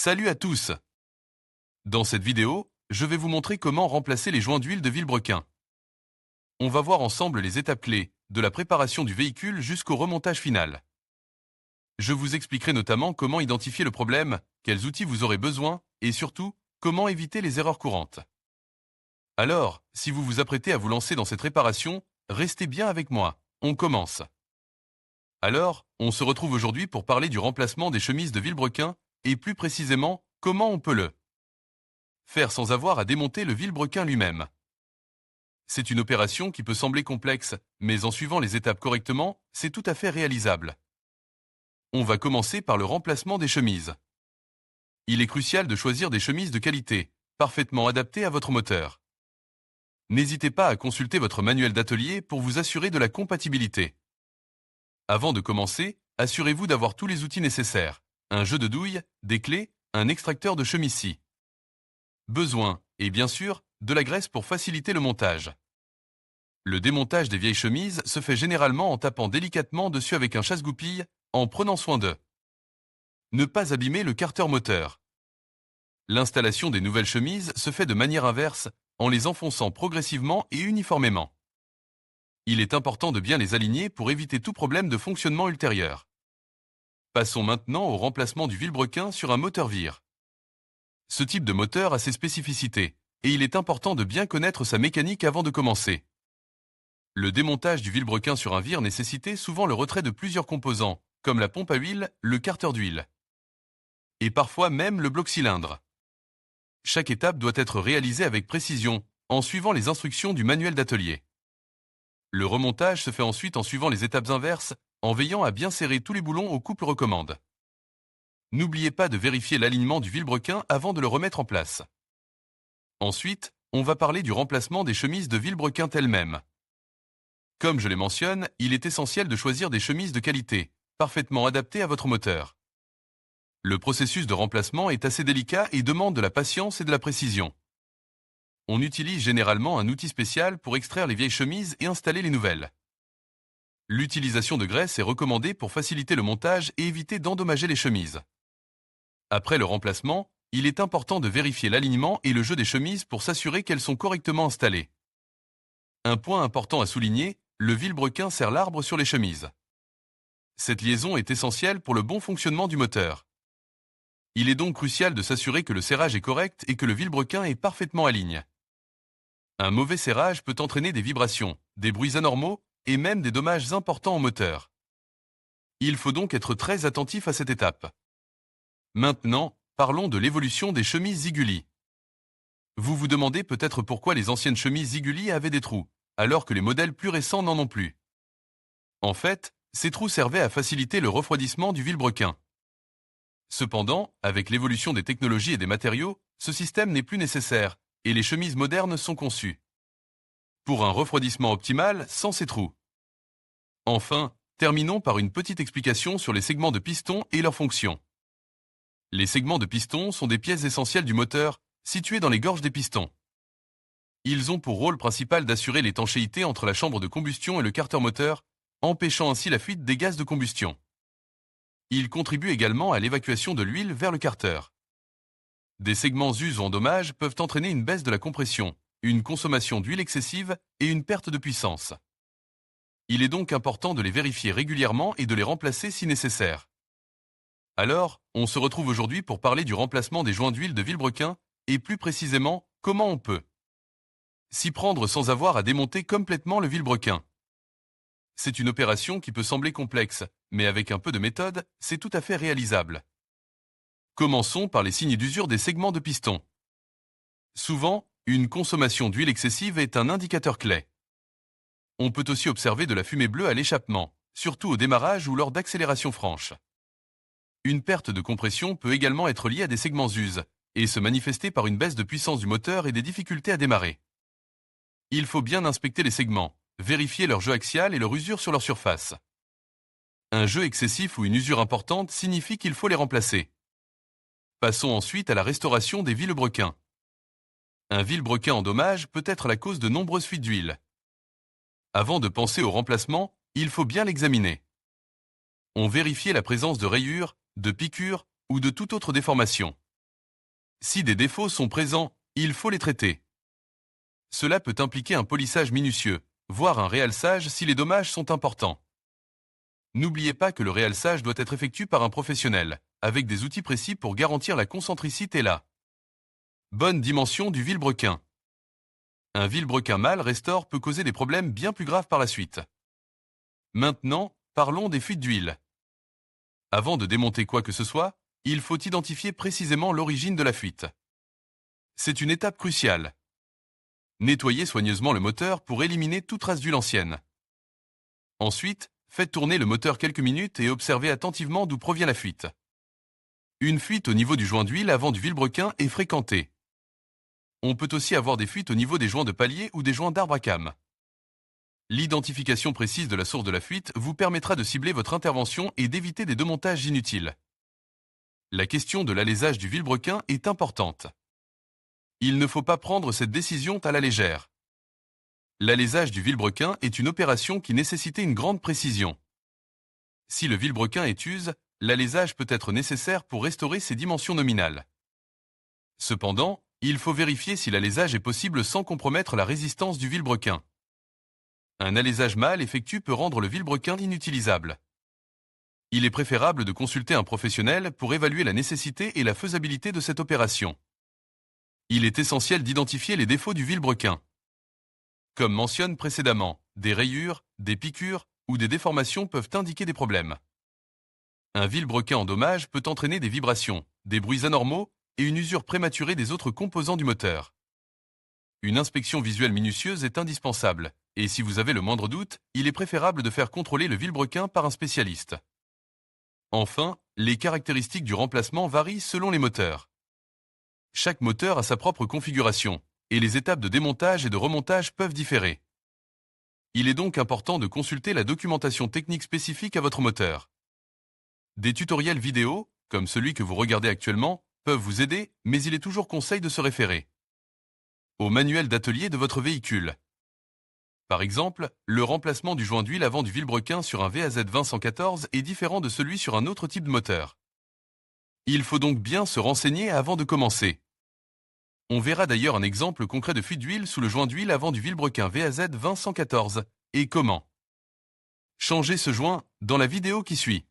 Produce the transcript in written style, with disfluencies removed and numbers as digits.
Salut à tous! Dans cette vidéo, je vais vous montrer comment remplacer les joints d'huile de Vilebrequin. On va voir ensemble les étapes clés, de la préparation du véhicule jusqu'au remontage final. Je vous expliquerai notamment comment identifier le problème, quels outils vous aurez besoin, et surtout, comment éviter les erreurs courantes. Alors, si vous vous apprêtez à vous lancer dans cette réparation, restez bien avec moi, on commence. Alors, on se retrouve aujourd'hui pour parler du remplacement des chemises de Vilebrequin, et plus précisément, comment on peut le faire sans avoir à démonter le vilebrequin lui-même. C'est une opération qui peut sembler complexe, mais en suivant les étapes correctement, c'est tout à fait réalisable. On va commencer par le remplacement des chemises. Il est crucial de choisir des chemises de qualité, parfaitement adaptées à votre moteur. N'hésitez pas à consulter votre manuel d'atelier pour vous assurer de la compatibilité. Avant de commencer, assurez-vous d'avoir tous les outils nécessaires, un jeu de douille, des clés, un extracteur de chemise-scie. Besoin, et bien sûr, de la graisse pour faciliter le montage. Le démontage des vieilles chemises se fait généralement en tapant délicatement dessus avec un chasse-goupille, en prenant soin de ne pas abîmer le carter moteur. L'installation des nouvelles chemises se fait de manière inverse, en les enfonçant progressivement et uniformément. Il est important de bien les aligner pour éviter tout problème de fonctionnement ultérieur. Passons maintenant au remplacement du vilebrequin sur un moteur vire. Ce type de moteur a ses spécificités, et il est important de bien connaître sa mécanique avant de commencer. Le démontage du vilebrequin sur un vire nécessitait souvent le retrait de plusieurs composants, comme la pompe à huile, le carter d'huile, et parfois même le bloc-cylindre. Chaque étape doit être réalisée avec précision, en suivant les instructions du manuel d'atelier. Le remontage se fait ensuite en suivant les étapes inverses, en veillant à bien serrer tous les boulons au couple recommande. N'oubliez pas de vérifier l'alignement du vilebrequin avant de le remettre en place. Ensuite, on va parler du remplacement des chemises de vilebrequin elles-mêmes. Comme je les mentionne, il est essentiel de choisir des chemises de qualité, parfaitement adaptées à votre moteur. Le processus de remplacement est assez délicat et demande de la patience et de la précision. On utilise généralement un outil spécial pour extraire les vieilles chemises et installer les nouvelles. L'utilisation de graisse est recommandée pour faciliter le montage et éviter d'endommager les chemises. Après le remplacement, il est important de vérifier l'alignement et le jeu des chemises pour s'assurer qu'elles sont correctement installées. Un point important à souligner, le vilebrequin serre l'arbre sur les chemises. Cette liaison est essentielle pour le bon fonctionnement du moteur. Il est donc crucial de s'assurer que le serrage est correct et que le vilebrequin est parfaitement aligné. Un mauvais serrage peut entraîner des vibrations, des bruits anormaux et même des dommages importants au moteur. Il faut donc être très attentif à cette étape. Maintenant, parlons de l'évolution des chemises Ziguli. Vous vous demandez peut-être pourquoi les anciennes chemises Ziguli avaient des trous, alors que les modèles plus récents n'en ont plus. En fait, ces trous servaient à faciliter le refroidissement du vilebrequin. Cependant, avec l'évolution des technologies et des matériaux, ce système n'est plus nécessaire, et les chemises modernes sont conçues pour un refroidissement optimal sans ces trous. Enfin, terminons par une petite explication sur les segments de piston et leurs fonctions. Les segments de piston sont des pièces essentielles du moteur, situées dans les gorges des pistons. Ils ont pour rôle principal d'assurer l'étanchéité entre la chambre de combustion et le carter moteur, empêchant ainsi la fuite des gaz de combustion. Ils contribuent également à l'évacuation de l'huile vers le carter. Des segments us ou endommages peuvent entraîner une baisse de la compression, une consommation d'huile excessive et une perte de puissance. Il est donc important de les vérifier régulièrement et de les remplacer si nécessaire. Alors, on se retrouve aujourd'hui pour parler du remplacement des joints d'huile de vilebrequin et plus précisément, comment on peut s'y prendre sans avoir à démonter complètement le vilebrequin. C'est une opération qui peut sembler complexe, mais avec un peu de méthode, c'est tout à fait réalisable. Commençons par les signes d'usure des segments de piston. Souvent, une consommation d'huile excessive est un indicateur clé. On peut aussi observer de la fumée bleue à l'échappement, surtout au démarrage ou lors d'accélérations franches. Une perte de compression peut également être liée à des segments us et se manifester par une baisse de puissance du moteur et des difficultés à démarrer. Il faut bien inspecter les segments, vérifier leur jeu axial et leur usure sur leur surface. Un jeu excessif ou une usure importante signifie qu'il faut les remplacer. Passons ensuite à la restauration des vilebrequins. Un vilebrequin en dommage peut être la cause de nombreuses fuites d'huile. Avant de penser au remplacement, il faut bien l'examiner. On vérifie la présence de rayures, de piqûres ou de toute autre déformation. Si des défauts sont présents, il faut les traiter. Cela peut impliquer un polissage minutieux, voire un réalçage si les dommages sont importants. N'oubliez pas que le réalçage doit être effectué par un professionnel, avec des outils précis pour garantir la concentricité et la bonne dimension du vilebrequin. Un vilebrequin mâle restaure peut causer des problèmes bien plus graves par la suite. Maintenant, parlons des fuites d'huile. Avant de démonter quoi que ce soit, il faut identifier précisément l'origine de la fuite. C'est une étape cruciale. Nettoyez soigneusement le moteur pour éliminer toute trace d'huile ancienne. Ensuite, faites tourner le moteur quelques minutes et observez attentivement d'où provient la fuite. Une fuite au niveau du joint d'huile avant du vilebrequin est fréquentée. On peut aussi avoir des fuites au niveau des joints de palier ou des joints d'arbre à cames. L'identification précise de la source de la fuite vous permettra de cibler votre intervention et d'éviter des démontages inutiles. La question de l'alésage du vilebrequin est importante. Il ne faut pas prendre cette décision à la légère. L'alésage du vilebrequin est une opération qui nécessitait une grande précision. Si le vilebrequin est use, l'alésage peut être nécessaire pour restaurer ses dimensions nominales. Cependant, il faut vérifier si l'alésage est possible sans compromettre la résistance du vilebrequin. Un alésage mal effectué peut rendre le vilebrequin inutilisable. Il est préférable de consulter un professionnel pour évaluer la nécessité et la faisabilité de cette opération. Il est essentiel d'identifier les défauts du vilebrequin. Comme mentionné précédemment, des rayures, des piqûres ou des déformations peuvent indiquer des problèmes. Un vilebrequin en dommage peut entraîner des vibrations, des bruits anormaux et une usure prématurée des autres composants du moteur. Une inspection visuelle minutieuse est indispensable, et si vous avez le moindre doute, il est préférable de faire contrôler le vilebrequin par un spécialiste. Enfin, les caractéristiques du remplacement varient selon les moteurs. Chaque moteur a sa propre configuration, et les étapes de démontage et de remontage peuvent différer. Il est donc important de consulter la documentation technique spécifique à votre moteur. Des tutoriels vidéo, comme celui que vous regardez actuellement, peuvent vous aider, mais il est toujours conseil de se référer au manuel d'atelier de votre véhicule. Par exemple, le remplacement du joint d'huile avant du vilebrequin sur un VAZ 20114 est différent de celui sur un autre type de moteur. Il faut donc bien se renseigner avant de commencer. On verra d'ailleurs un exemple concret de fuite d'huile sous le joint d'huile avant du vilebrequin VAZ 20114 et comment changer ce joint dans la vidéo qui suit.